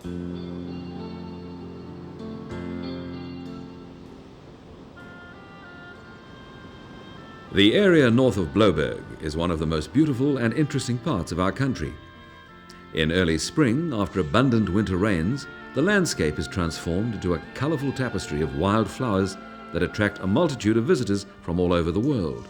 The area north of Blouberg is one of the most beautiful and interesting parts of our country. In early spring, after abundant winter rains, the landscape is transformed into a colourful tapestry of wild flowers that attract a multitude of visitors from all over the world.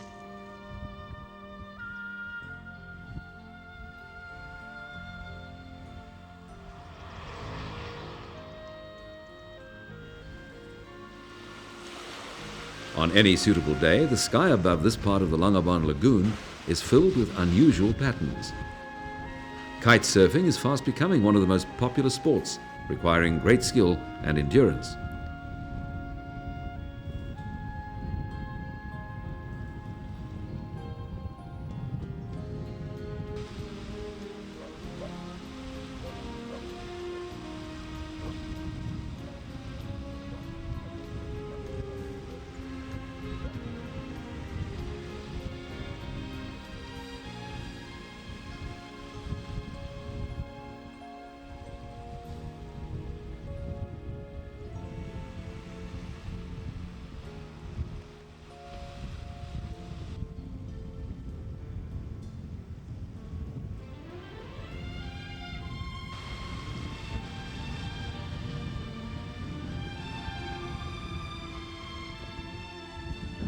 On any suitable day, the sky above this part of the Langebaan Lagoon is filled with unusual patterns. Kite surfing is fast becoming one of the most popular sports, requiring great skill and endurance.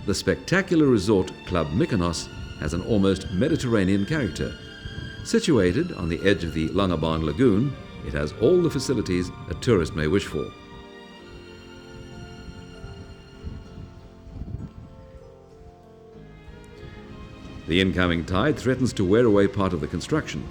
The spectacular resort Club Mykonos has an almost Mediterranean character. Situated on the edge of the Langebaan Lagoon, it has all the facilities a tourist may wish for. The incoming tide threatens to wear away part of the construction.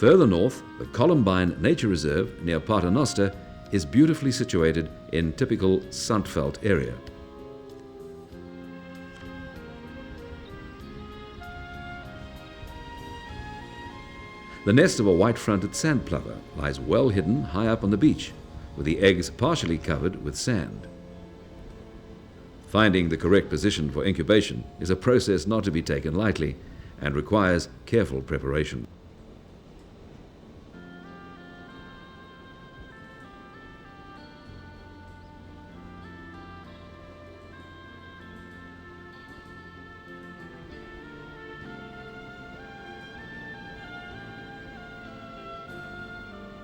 Further north, the Columbine Nature Reserve near Paternoster is beautifully situated in typical Sandveld area. The nest of a white-fronted sand plover lies well hidden high up on the beach, with the eggs partially covered with sand. Finding the correct position for incubation is a process not to be taken lightly and requires careful preparation.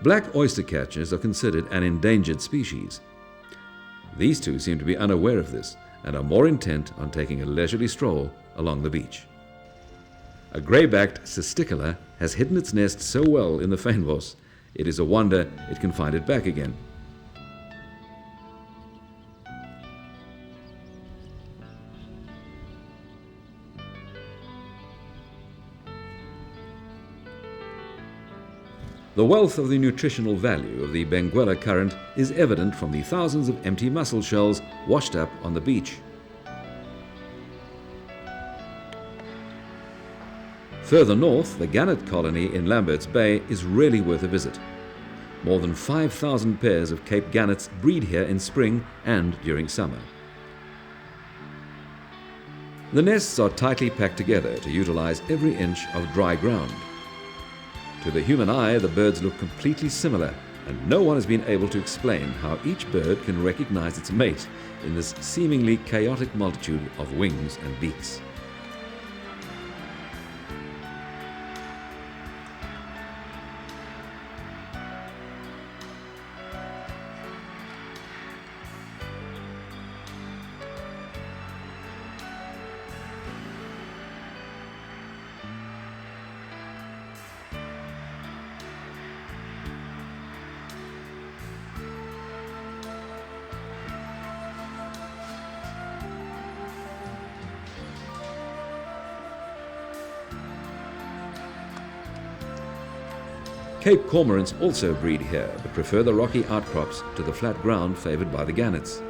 Black oystercatchers are considered an endangered species. These two seem to be unaware of this and are more intent on taking a leisurely stroll along the beach. A grey-backed cisticola has hidden its nest so well in the fynbos, it is a wonder it can find it back again. The wealth of the nutritional value of the Benguela current is evident from the thousands of empty mussel shells washed up on the beach. Further north, the gannet colony in Lambert's Bay is really worth a visit. More than 5,000 pairs of Cape gannets breed here in spring and during summer. The nests are tightly packed together to utilize every inch of dry ground. To the human eye, the birds look completely similar, and no one has been able to explain how each bird can recognize its mate in this seemingly chaotic multitude of wings and beaks. Cape cormorants also breed here, but prefer the rocky outcrops to the flat ground favoured by the gannets.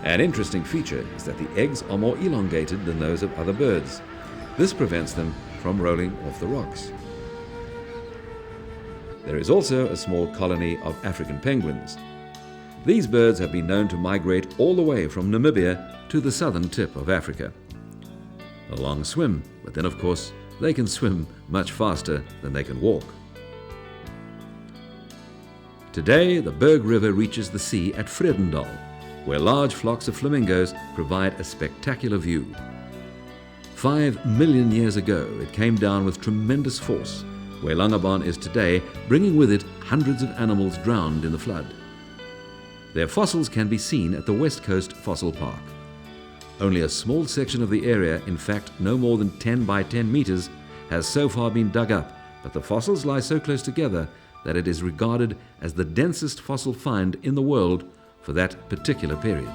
An interesting feature is that the eggs are more elongated than those of other birds, This prevents them from rolling off the rocks. There is also a small colony of African penguins. These birds have been known to migrate all the way from Namibia to the southern tip of Africa. A long swim, but then of course they can swim much faster than they can walk. Today, the Berg River reaches the sea at Vredendal, where large flocks of flamingos provide a spectacular view. 5 million years ago, it came down with tremendous force, where Langebaan is today, bringing with it hundreds of animals drowned in the flood. Their fossils can be seen at the West Coast Fossil Park. Only a small section of the area, in fact no more than 10 by 10 meters, has so far been dug up, but the fossils lie so close together that it is regarded as the densest fossil find in the world for that particular period.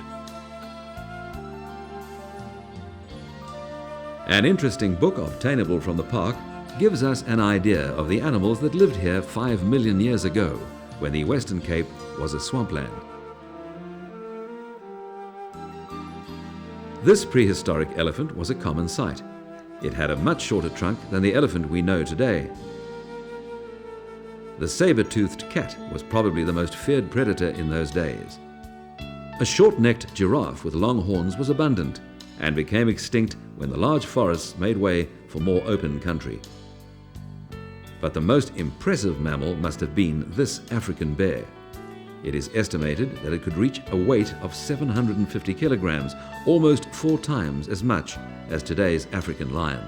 An interesting book obtainable from the park gives us an idea of the animals that lived here 5 million years ago, when the Western Cape was a swampland. This prehistoric elephant was a common sight. It had a much shorter trunk than the elephant we know today. The saber-toothed cat was probably the most feared predator in those days. A short-necked giraffe with long horns was abundant and became extinct when the large forests made way for more open country. But the most impressive mammal must have been this African bear. It is estimated that it could reach a weight of 750 kilograms, almost 4 times as much as today's African lion.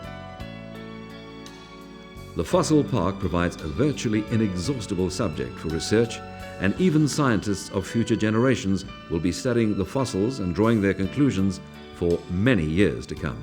The fossil park provides a virtually inexhaustible subject for research, and even scientists of future generations will be studying the fossils and drawing their conclusions for many years to come.